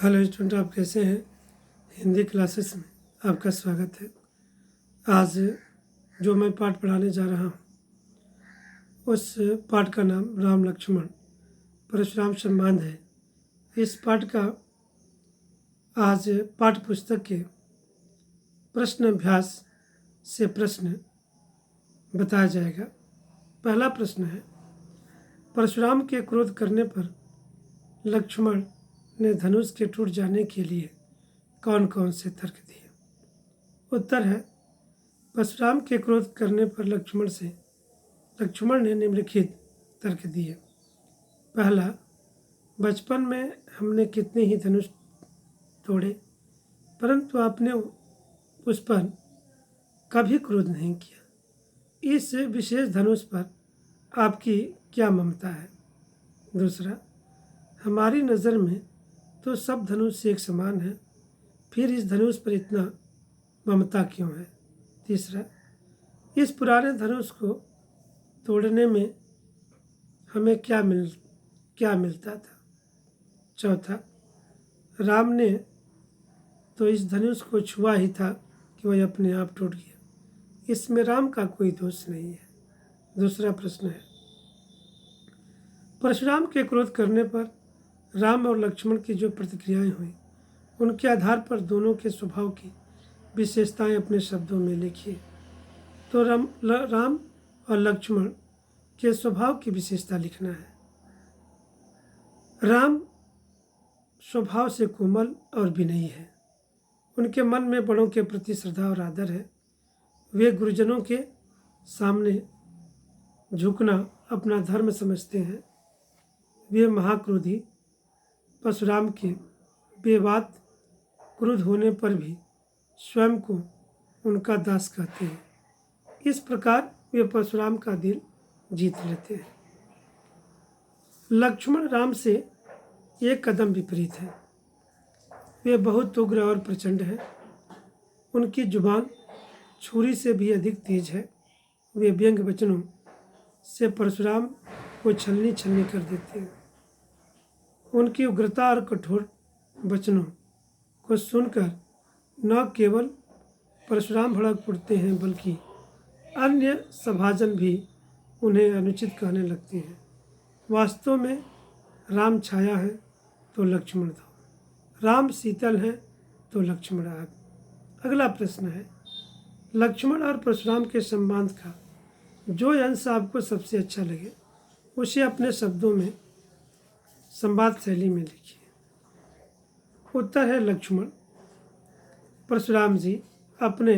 Hello student, आप कैसे हैं? हिंदी क्लासेस में आपका स्वागत है। आज जो मैं पाठ पढ़ाने जा रहा हूँ उस पाठ का नाम राम लक्ष्मण परशुराम संवाद है। इस पाठ का आज पाठ्य पुस्तक के प्रश्न अभ्यास से प्रश्न बताया जाएगा। पहला प्रश्न है, परशुराम के क्रोध करने पर लक्ष्मण ने धनुष के टूट जाने के लिए कौन कौन से तर्क दिए? उत्तर है, परशुराम के क्रोध करने पर लक्ष्मण ने निम्नलिखित तर्क दिए। पहला, बचपन में हमने कितने ही धनुष तोड़े, परंतु आपने उस पर कभी क्रोध नहीं किया। इस विशेष धनुष पर आपकी क्या ममता है? दूसरा, हमारी नज़र में तो सब धनुष एक समान है, फिर इस धनुष पर इतना ममता क्यों है? तीसरा, इस पुराने धनुष को तोड़ने में हमें क्या मिलता था? चौथा, राम ने तो इस धनुष को छुआ ही था कि वह अपने आप टूट गया। इसमें राम का कोई दोष नहीं है। दूसरा प्रश्न है, परशुराम के क्रोध करने पर राम और लक्ष्मण की जो प्रतिक्रियाएं हुई, उनके आधार पर दोनों के स्वभाव की विशेषताएं अपने शब्दों में लिखिए। तो राम और लक्ष्मण के स्वभाव की विशेषता लिखना है। राम स्वभाव से कोमल और विनयी है। उनके मन में बड़ों के प्रति श्रद्धा और आदर है। वे गुरुजनों के सामने झुकना अपना धर्म समझते हैं। वे महाक्रोधी परशुराम के बेबाक क्रुद्ध होने पर भी स्वयं को उनका दास कहते हैं। इस प्रकार वे परशुराम का दिल जीत लेते हैं। लक्ष्मण राम से एक कदम विपरीत है। वे बहुत उग्र और प्रचंड हैं। उनकी जुबान छुरी से भी अधिक तेज है। वे व्यंग वचनों से परशुराम को छलनी कर देते हैं। उनकी उग्रता और कठोर वचनों को सुनकर न केवल परशुराम भड़क उठते हैं, बल्कि अन्य सभाजन भी उन्हें अनुचित कहने लगते हैं। वास्तव में राम छाया है तो लक्ष्मण दो, राम शीतल है तो लक्ष्मण आग। अगला प्रश्न है, लक्ष्मण और परशुराम के संवाद का जो अंश आपको सबसे अच्छा लगे उसे अपने शब्दों में संवाद शैली में लिखिए। उत्तर है, लक्ष्मण, परशुराम जी अपने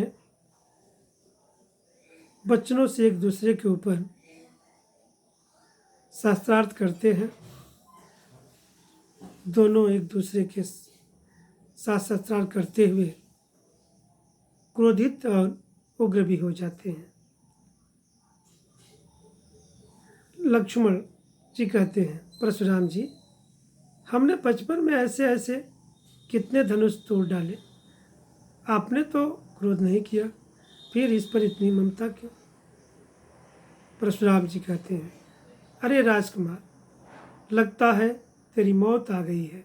वचनों से एक दूसरे के ऊपर शास्त्रार्थ करते हैं। दोनों एक दूसरे के साथ शास्त्रार्थ करते हुए क्रोधित और उग्र भी हो जाते हैं। लक्ष्मण जी कहते हैं, परशुराम जी, हमने बचपन में ऐसे कितने धनुष तोड़ डाले, आपने तो क्रोध नहीं किया, फिर इस पर इतनी ममता क्यों? परशुराम जी कहते हैं, अरे राजकुमार, लगता है तेरी मौत आ गई है,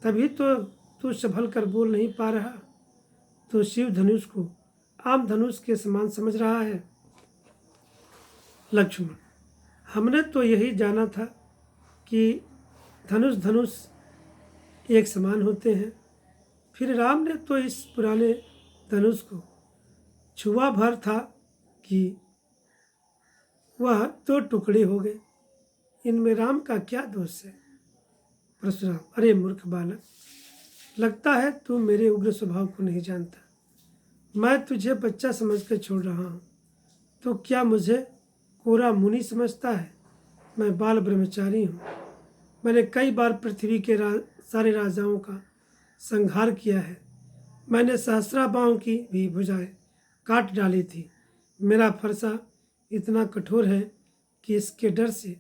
तभी तो तू संभल कर बोल नहीं पा रहा। तो शिव धनुष को आम धनुष के समान समझ रहा है। लक्ष्मण, हमने तो यही जाना था कि धनुष एक समान होते हैं। फिर राम ने तो इस पुराने धनुष को छुआ भर था कि वह दो टुकड़े हो गए। इनमें राम का क्या दोष है? परशुराम, अरे मूर्ख बालक, लगता है तू मेरे उग्र स्वभाव को नहीं जानता। मैं तुझे बच्चा समझकर छोड़ रहा हूँ, तो क्या मुझे कोरा मुनि समझता है? मैं बाल ब्रह्मचारी हूँ। मैंने कई बार पृथ्वी के सारे राजाओं का संहार किया है। मैंने सहस्राबाहों की भी भुजाएं काट डाली थी। मेरा फरसा इतना कठोर है कि इसके डर से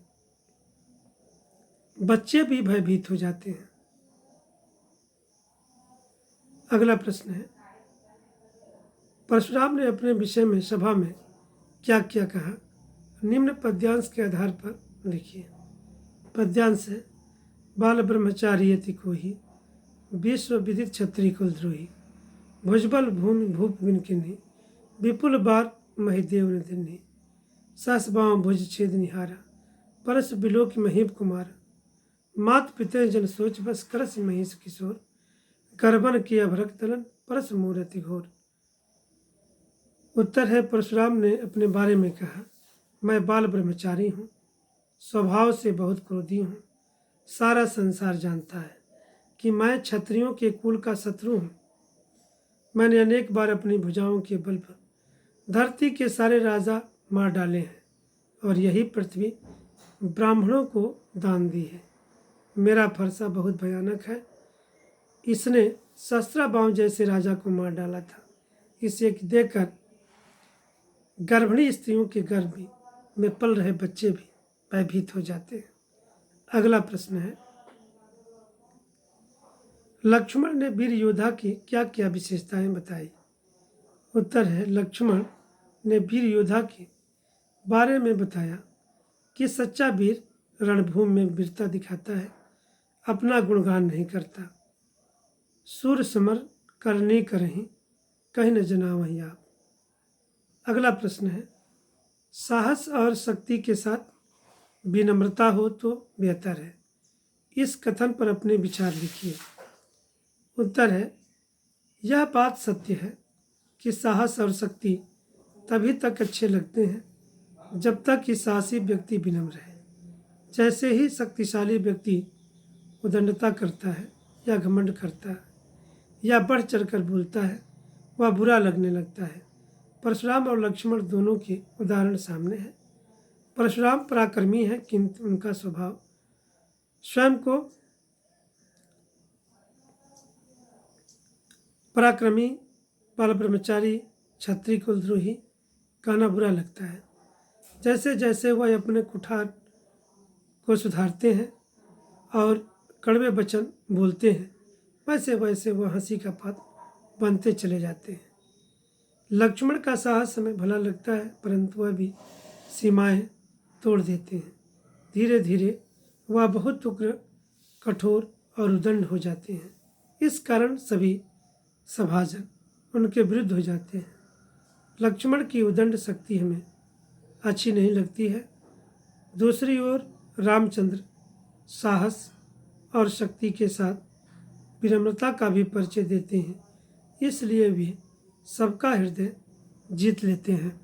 बच्चे भी भयभीत हो जाते हैं। अगला प्रश्न है, परशुराम ने अपने विषय में सभा में क्या क्या कहा? निम्न पद्यांश के आधार पर लिखिए। पद्यांश है, बाल ब्रह्मचारी यति को ही विश्व विदित क्षत्रिय कुलद्रोही, भुजबल भूमि भूप विनकिनी, विपुल बार महिदेव ने दिन्नी, सस बाम भुज छेद निहारा, परस बिलोक महीप कुमार, मात पिते जन सोच बस करस महीस किशोर, गर्भन किया भरक तलन परस मूर्ति घोर। उत्तर है, परशुराम ने अपने बारे में कहा, मैं बाल ब्रह्मचारी हूँ, स्वभाव से बहुत क्रोधी हूँ। सारा संसार जानता है कि मैं क्षत्रियों के कुल का शत्रु हूँ। मैंने अनेक बार अपनी भुजाओं के बल पर धरती के सारे राजा मार डाले हैं और यही पृथ्वी ब्राह्मणों को दान दी है। मेरा फरसा बहुत भयानक है। इसने शस्त्राबाव जैसे राजा को मार डाला था। इसे देखकर गर्भिणी स्त्रियों के गर्भ में पल रहे बच्चे भी भयभीत हो जाते हैं। अगला प्रश्न है, लक्ष्मण ने वीर योद्धा की क्या क्या विशेषताएं बताई? उत्तर है, लक्ष्मण ने वीर योद्धा के बारे में बताया कि सच्चा वीर रणभूमि में वीरता दिखाता है, अपना गुणगान नहीं करता। सूर समर करनी करहीं, कहीं न जना वहीं आप। अगला प्रश्न है, साहस और शक्ति के साथ विनम्रता हो तो बेहतर है। इस कथन पर अपने विचार लिखिए। उत्तर है, यह बात सत्य है कि साहस और शक्ति तभी तक अच्छे लगते हैं जब तक कि साहसी व्यक्ति विनम्र है। जैसे ही शक्तिशाली व्यक्ति उद्दंडता करता है या घमंड करता है या बढ़ चढ़कर बोलता है, वह बुरा लगने लगता है। परशुराम और लक्ष्मण दोनों के उदाहरण सामने हैं। परशुराम पराक्रमी है, किंतु उनका स्वभाव स्वयं को पराक्रमी, बाल ब्रह्मचारी, क्षत्रिय कुलद्रोही कहना बुरा लगता है। जैसे जैसे वह अपने कुठार को सुधारते हैं और कड़वे वचन बोलते हैं, वैसे वैसे वह हंसी का पात्र बनते चले जाते हैं। लक्ष्मण का साहस हमें भला लगता है, परंतु वह भी सीमाएं तोड़ देते हैं। धीरे धीरे वह बहुत उग्र, कठोर और उद्दंड हो जाते हैं। इस कारण सभी सभाजन उनके विरुद्ध हो जाते हैं। लक्ष्मण की उद्दंड शक्ति हमें अच्छी नहीं लगती है। दूसरी ओर रामचंद्र साहस और शक्ति के साथ विनम्रता का भी परिचय देते हैं, इसलिए वे सबका हृदय जीत लेते हैं।